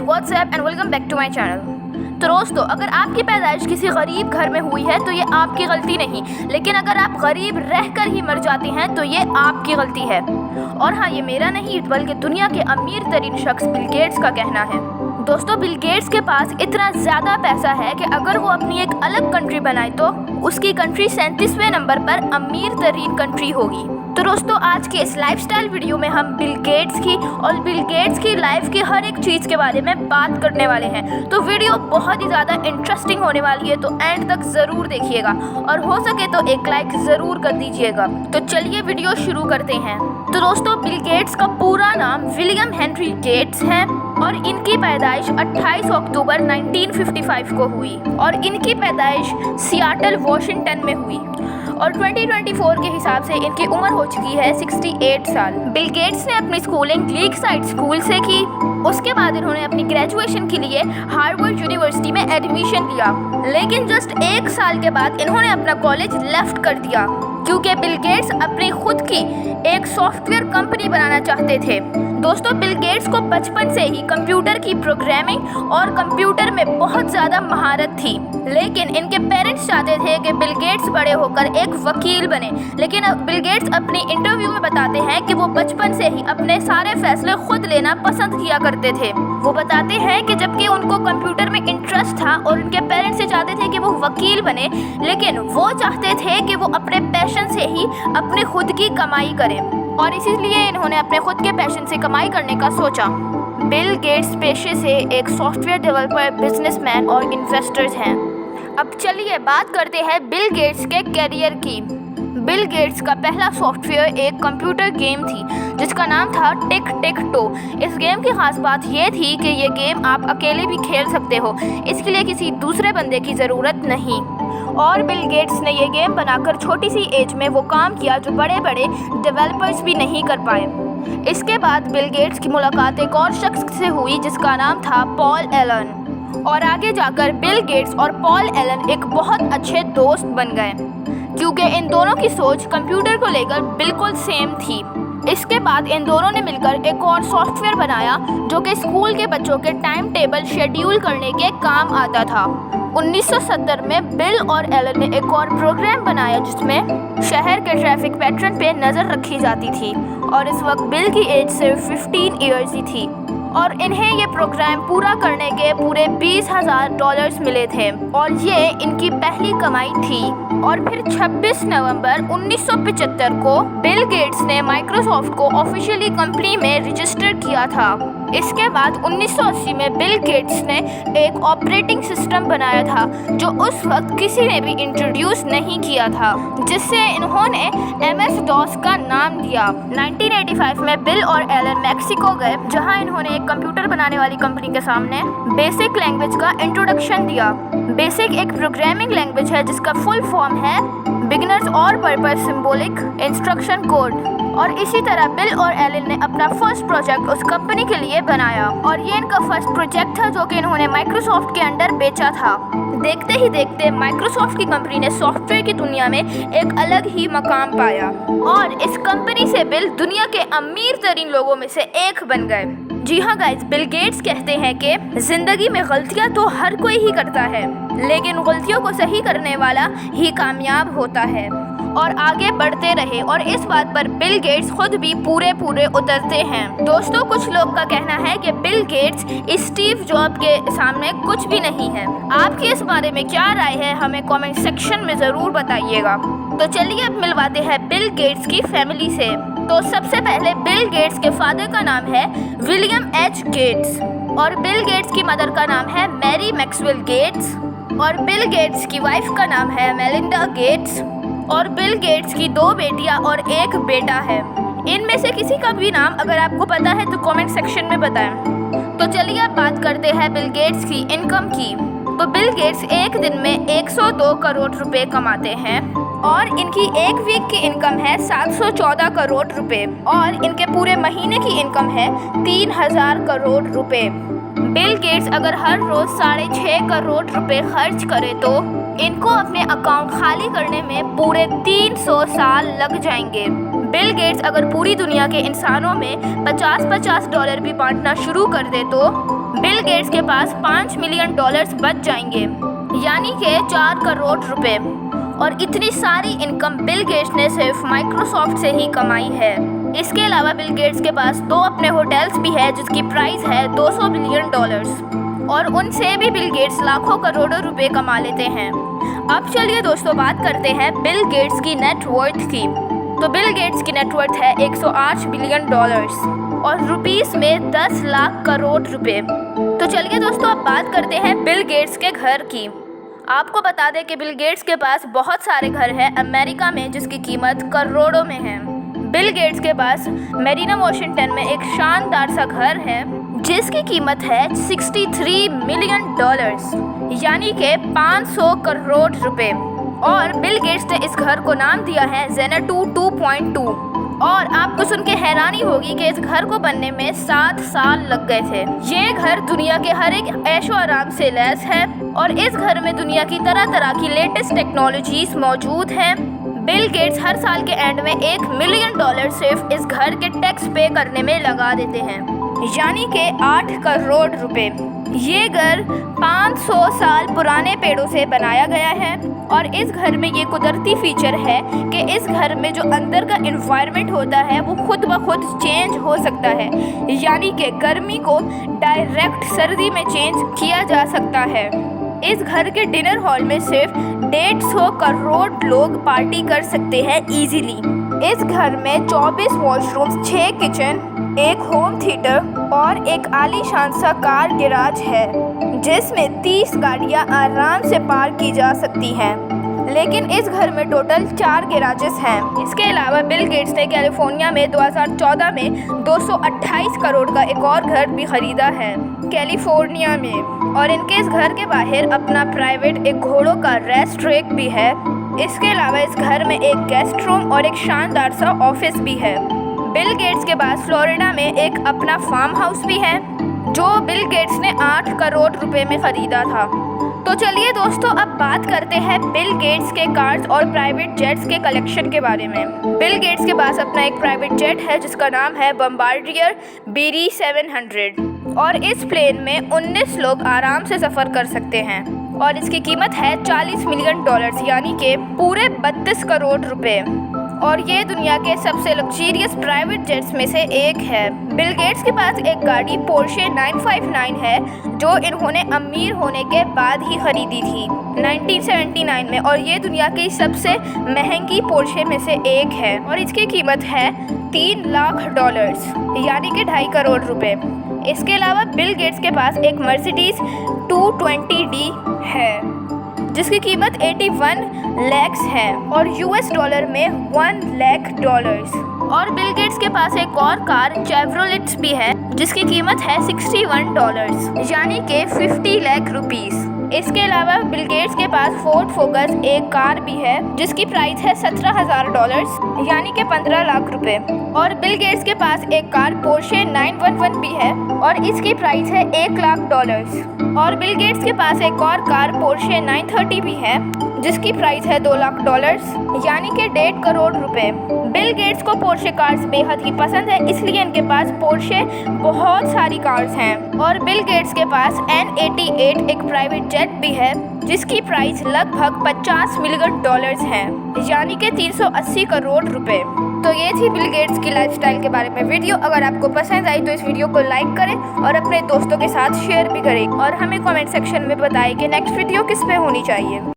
WhatsApp and welcome back to my channel. तो दोस्तों, अगर आपकी पैदाइश किसी गरीब घर में हुई है तो ये आपकी गलती नहीं, लेकिन अगर आप गरीब रहकर ही मर जाते हैं तो ये आपकी गलती है। और हाँ, ये मेरा नहीं बल्कि दुनिया के अमीर तरीन शख्स बिल गेट्स का कहना है। दोस्तों, बिल गेट्स के पास इतना ज़्यादा पैसा है कि अगर वो अपनी एक अलग कंट्री बनाए तो उसकी कंट्री 37वें नंबर पर अमीर तरीन कंट्री होगी। तो दोस्तों, आज के इस लाइफस्टाइल वीडियो में हम बिल गेट्स की और बिल गेट्स की लाइफ की हर एक चीज़ के बारे में बात करने वाले हैं। तो वीडियो बहुत ही ज़्यादा इंटरेस्टिंग होने वाली है, तो एंड तक ज़रूर देखिएगा और हो सके तो एक लाइक ज़रूर कर दीजिएगा। तो चलिए वीडियो शुरू करते हैं। तो दोस्तों, बिल गेट्स का पूरा नाम विलियम हेनरी गेट्स है और इनकी पैदाइश 28 अक्टूबर 1955 को हुई और इनकी पैदाइश सियाटल वॉशिंगटन में हुई और 2024 के हिसाब से इनकी उम्र हो चुकी है 68 साल। बिल गेट्स ने अपनी स्कूलिंग लेकसाइड स्कूल से की। उसके बाद इन्होंने अपनी ग्रेजुएशन के लिए हार्वर्ड यूनिवर्सिटी में एडमिशन लिया, लेकिन जस्ट एक साल के बाद इन्होंने अपना कॉलेज लेफ्ट कर दिया क्योंकि बिल गेट्स अपनी खुद की एक सॉफ्टवेयर कंपनी बनाना चाहते थे। दोस्तों, बिल गेट्स को बचपन से ही कंप्यूटर की प्रोग्रामिंग और कंप्यूटर में बहुत ज़्यादा महारत थी, लेकिन इनके पेरेंट्स चाहते थे कि बिल गेट्स बड़े होकर एक वकील बने। लेकिन बिल गेट्स अपनी इंटरव्यू में बताते हैं कि वो बचपन से ही अपने सारे फैसले खुद लेना पसंद किया करते थे। वो बताते हैं कि जबकि उनको कंप्यूटर में इंटरेस्ट था और उनके पेरेंट्स से चाहते थे कि वो वकील बने, लेकिन वो चाहते थे कि वो अपने पैशन से ही अपनी खुद की कमाई करें और इसीलिए इन्होंने अपने खुद के पैशन से कमाई करने का सोचा। बिल गेट्स पेशे से एक सॉफ्टवेयर डेवलपर, बिजनेसमैन और इन्वेस्टर्स हैं। अब चलिए बात करते हैं बिल गेट्स के करियर की। बिल गेट्स का पहला सॉफ्टवेयर एक कंप्यूटर गेम थी जिसका नाम था टिक टिक टो। इस गेम की खास बात ये थी कि ये गेम आप अकेले भी खेल सकते हो, इसके लिए किसी दूसरे बंदे की ज़रूरत नहीं। और बिल गेट्स ने ये गेम बनाकर छोटी सी एज में वो काम किया जो बड़े बड़े डेवलपर्स भी नहीं कर पाए। इसके बाद बिल गेट्स की मुलाकात एक और शख्स से हुई जिसका नाम था पॉल एलन, और आगे जाकर बिल गेट्स और पॉल एलन एक बहुत अच्छे दोस्त बन गए क्योंकि इन दोनों की सोच कंप्यूटर को लेकर बिल्कुल सेम थी। इसके बाद इन दोनों ने मिलकर एक और सॉफ्टवेयर बनाया जो कि स्कूल के बच्चों के टाइम टेबल शेड्यूल करने के काम आता था। 1970 में बिल और एलन ने एक और प्रोग्राम बनाया जिसमें शहर के ट्रैफिक पैटर्न पे नज़र रखी जाती थी और इस वक्त बिल की एज सिर्फ 15 ईयर्स ही थी और इन्हें ये प्रोग्राम पूरा करने के पूरे $20,000 मिले थे और ये इनकी पहली कमाई थी। और फिर 26 नवंबर 1975 को बिल गेट्स ने माइक्रोसॉफ्ट को ऑफिशियली कंपनी में रजिस्टर किया था। इसके बाद 1980 में बिल गेट्स ने एक ऑपरेटिंग सिस्टम बनाया था जो उस वक्त किसी ने भी इंट्रोड्यूस नहीं किया था, जिससे इन्होंने MS-DOS का नाम दिया। 1985 में बिल और एलन मैक्सिको गए जहां इन्होंने एक कंप्यूटर बनाने वाली कंपनी के सामने बेसिक लैंग्वेज का इंट्रोडक्शन दिया। बेसिक एक प्रोग्रामिंग लैंग्वेज है जिसका फुल फॉर्म है बिगिनर्स और पर्पस सिंबॉलिक इंस्ट्रक्शन कोड। और इसी तरह बिल और एलन ने अपना फर्स्ट प्रोजेक्ट उस कंपनी के लिए बनाया और ये इनका फर्स्ट प्रोजेक्ट था जो कि इन्होंने माइक्रोसॉफ्ट के अंडर बेचा था। देखते ही देखते माइक्रोसॉफ्ट की कंपनी ने सॉफ्टवेयर की दुनिया में एक अलग ही मकाम पाया और इस कंपनी से बिल दुनिया के अमीर तरीन लोगों में से एक बन गए। जी हाँ गाइस, बिल गेट्स कहते हैं कि जिंदगी में गलतियाँ तो हर कोई ही करता है, लेकिन गलतियों को सही करने वाला ही कामयाब होता है और आगे बढ़ते रहे। और इस बात पर बिल गेट्स खुद भी पूरे उतरते हैं। दोस्तों, कुछ लोग का कहना है कि बिल गेट्स स्टीव जॉब के सामने कुछ भी नहीं है। आपकी इस बारे में क्या राय है, हमें कमेंट सेक्शन में ज़रूर बताइएगा। तो चलिए अब मिलवाते हैं बिल गेट्स की फैमिली से। तो सबसे पहले बिल गेट्स के फादर का नाम है विलियम एच गेट्स और बिल गेट्स की मदर का नाम है मैरी मैक्सवेल गेट्स और बिल गेट्स की वाइफ का नाम है मेलिंडा गेट्स और बिल गेट्स की 2 बेटियां और 1 बेटा है। इनमें से किसी का भी नाम अगर आपको पता है तो कमेंट सेक्शन में बताएं। तो चलिए अब बात करते हैं बिल गेट्स की इनकम की। तो बिल गेट्स एक दिन में 102 करोड़ रुपए कमाते हैं और इनकी एक वीक की इनकम है 714 करोड़ रुपए और इनके पूरे महीने की इनकम है 3000 करोड़ रुपए। बिल गेट्स अगर हर रोज 6.5 करोड़ रुपए खर्च करे तो इनको अपने अकाउंट खाली करने में पूरे 300 साल लग जाएंगे। बिल गेट्स अगर पूरी दुनिया के इंसानों में $50-50 भी बांटना शुरू कर दे तो बिल गेट्स के पास $5 मिलियन बच जाएंगे, यानी कि 4 करोड़ रुपए। और इतनी सारी इनकम बिल गेट्स ने सिर्फ माइक्रोसॉफ्ट से ही कमाई है। इसके अलावा बिल गेट्स के पास 2 अपने होटल्स भी है जिसकी प्राइस है $200 बिलियन, और उनसे भी बिल गेट्स लाखों करोड़ों रुपए कमा लेते हैं। अब चलिए दोस्तों बात करते हैं बिल गेट्स की नेटवर्थ की। तो बिल गेट्स की नेटवर्थ है $108 बिलियन और रुपीस में 10 लाख करोड़ रुपए। तो चलिए दोस्तों अब बात करते हैं बिल गेट्स के घर की। आपको बता दें कि बिल गेट्स के पास बहुत सारे घर हैं अमेरिका में जिसकी कीमत करोड़ों में है। बिल गेट्स के पास मेरीना वॉशिंगटन में एक शानदार सा घर है जिसकी कीमत है $63 मिलियन, यानी कि 500 करोड़ रुपए। और बिल गेट्स ने इस घर को नाम दिया है जेनेटू 2.2। और आपको सुन के हैरानी होगी कि इस घर को बनने में 7 साल लग गए थे। ये घर दुनिया के हर एक ऐशो आराम से लैस है और इस घर में दुनिया की तरह तरह की लेटेस्ट टेक्नोलॉजीज मौजूद हैं। बिल गेट्स हर साल के एंड में $1 मिलियन सिर्फ इस घर के टैक्स पे करने में लगा देते हैं, यानी कि 8 करोड़ रुपए। ये घर 500 साल पुराने पेड़ों से बनाया गया है और इस घर में ये कुदरती फीचर है कि इस घर में जो अंदर का एनवायरनमेंट होता है वो खुद ब खुद चेंज हो सकता है, यानी कि गर्मी को डायरेक्ट सर्दी में चेंज किया जा सकता है। इस घर के डिनर हॉल में सिर्फ 150 करोड़ लोग पार्टी कर सकते हैं इजीली। इस घर में 24 वॉशरूम्स, 6 किचन, एक होम थिएटर और एक आलीशान सा कार गैराज है जिसमें 30 गाड़ियां आराम से पार्क की जा सकती हैं। लेकिन इस घर में टोटल 4 गैराजेस हैं। इसके अलावा बिल गेट्स ने कैलिफोर्निया में 2014 में 228 करोड़ का एक और घर भी खरीदा है कैलिफोर्निया में। और इनके इस घर के बाहर अपना प्राइवेट एक घोड़ों का रेस्ट ट्रैक भी है। इसके अलावा इस घर में एक गेस्ट रूम और एक शानदार सा ऑफिस भी है। बिल गेट्स के पास फ्लोरिडा में एक अपना फार्म हाउस भी है जो बिल गेट्स ने 8 करोड़ रुपए में खरीदा था। तो चलिए दोस्तों अब बात करते हैं बिल गेट्स के कार्स और प्राइवेट जेट्स के कलेक्शन के बारे में। बिल गेट्स के पास अपना एक प्राइवेट जेट है जिसका नाम है बम्बार्डियर BD 700 और इस प्लेन में 19 लोग आराम से सफ़र कर सकते हैं और इसकी कीमत है $40 मिलियन, यानी कि पूरे 32 करोड़ रुपए। और ये दुनिया के सबसे लग्जरियस प्राइवेट जेट्स में से एक है। बिल गेट्स के पास एक गाड़ी पोर्शे 959 है जो इन्होंने अमीर होने के बाद ही खरीदी थी 1979 में, और ये दुनिया की सबसे महंगी पोर्शे में से एक है और इसकी कीमत है $3 लाख, यानी कि 2.5 करोड़ रुपए। इसके अलावा बिल गेट्स के पास एक मर्सिडीज 220D है जिसकी कीमत 81 लाख है और US डॉलर में $1 लाख। और बिल गेट्स के पास एक और कार चेवरोलेट भी है जिसकी कीमत है $61, यानी कि 50 लाख रुपीस। इसके अलावा बिल गेट्स के पास फोर्ड फोकस एक कार भी है जिसकी प्राइस है $17,000, यानी कि 15 लाख रुपए। और बिल गेट्स के पास एक कार पोर्शे 911 भी है और इसकी प्राइस है $1 लाख। और बिल गेट्स के पास एक और कार पोर्शे 930 भी है जिसकी प्राइस है $2 लाख, यानी कि 1.5 करोड़ रुपए। बिल गेट्स को पोर्शे कार्स बेहद ही पसंद है, इसलिए इनके पास पोर्शे बहुत सारी कार्स हैं। और बिल गेट्स के पास N88 एक प्राइवेट जेट भी है जिसकी प्राइस लगभग $50 मिलियन है, यानी कि 380 करोड़ रुपए। तो ये थी बिल गेट्स की लाइफस्टाइल के बारे में वीडियो। अगर आपको पसंद आई तो इस वीडियो को लाइक करें और अपने दोस्तों के साथ शेयर भी करें और हमें कमेंट सेक्शन में बताएं कि नेक्स्ट वीडियो किस पे होनी चाहिए।